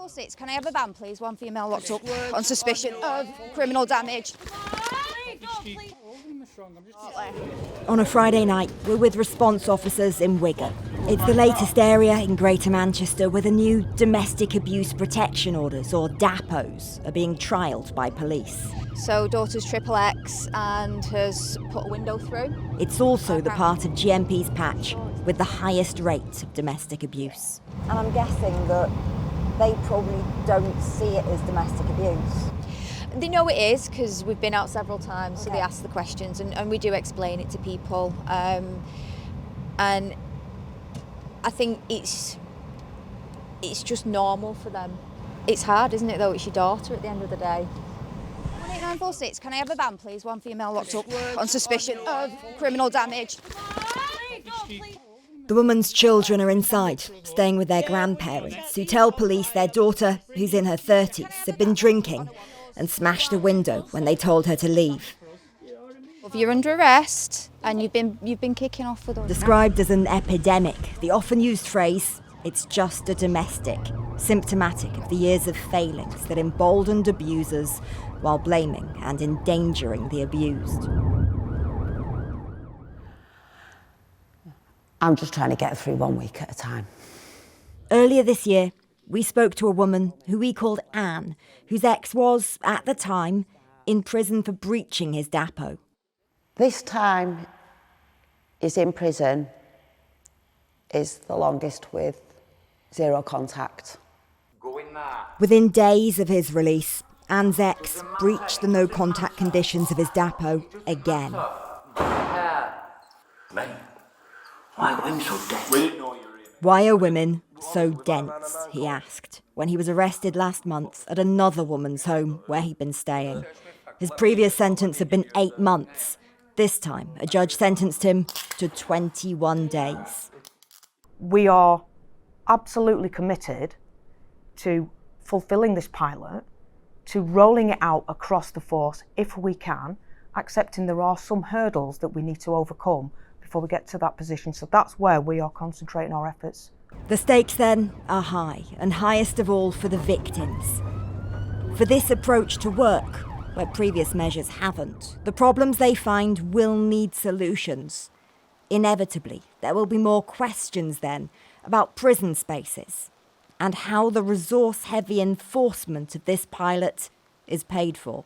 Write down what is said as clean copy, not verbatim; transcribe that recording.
946, can I have a van, please? One female locked up on suspicion of criminal damage. On a Friday night, we're with response officers in Wigan. It's the latest area in Greater Manchester where the new Domestic Abuse Protection Orders, or DAPOs, are being trialled by police. So daughter's XXX and has put a window through. It's also the part of GMP's patch with the highest rate of domestic abuse. And I'm guessing that they probably don't see it as domestic abuse. They know it is because we've been out several times, so Okay. they ask the questions and we do explain it to people. And I think it's just normal for them. It's hard, isn't it, though? It's your daughter at the end of the day. 946, can I have a van, please? One female locked up on suspicion of criminal damage. The woman's children are inside, staying with their grandparents, who tell police their daughter, who's in her 30s, had been drinking and smashed a window when they told her to leave. If you're under arrest and you've been kicking off with us. Described as an epidemic, the often used phrase, "it's just a domestic," symptomatic of the years of failings that emboldened abusers while blaming and endangering the abused. I'm just trying to get through 1 week at a time. Earlier this year, we spoke to a woman who we called Anne, whose ex was, at the time, in prison for breaching his DAPO. This time is in prison is the longest with 0 contact. Within days of his release, Anne's ex breached the no-contact conditions of his DAPO again. Mate, why are women so dense? Why are women so dense, he asked, when he was arrested last month at another woman's home where he'd been staying. His previous sentence had been 8 months. This time, a judge sentenced him to 21 days. We are absolutely committed to fulfilling this pilot, to rolling it out across the force if we can, accepting there are some hurdles that we need to overcome before we get to that position. So that's where we are concentrating our efforts. The stakes then are high, and highest of all for the victims. For this approach to work, where previous measures haven't, the problems they find will need solutions. Inevitably, there will be more questions then about prison spaces and how the resource-heavy enforcement of this pilot is paid for.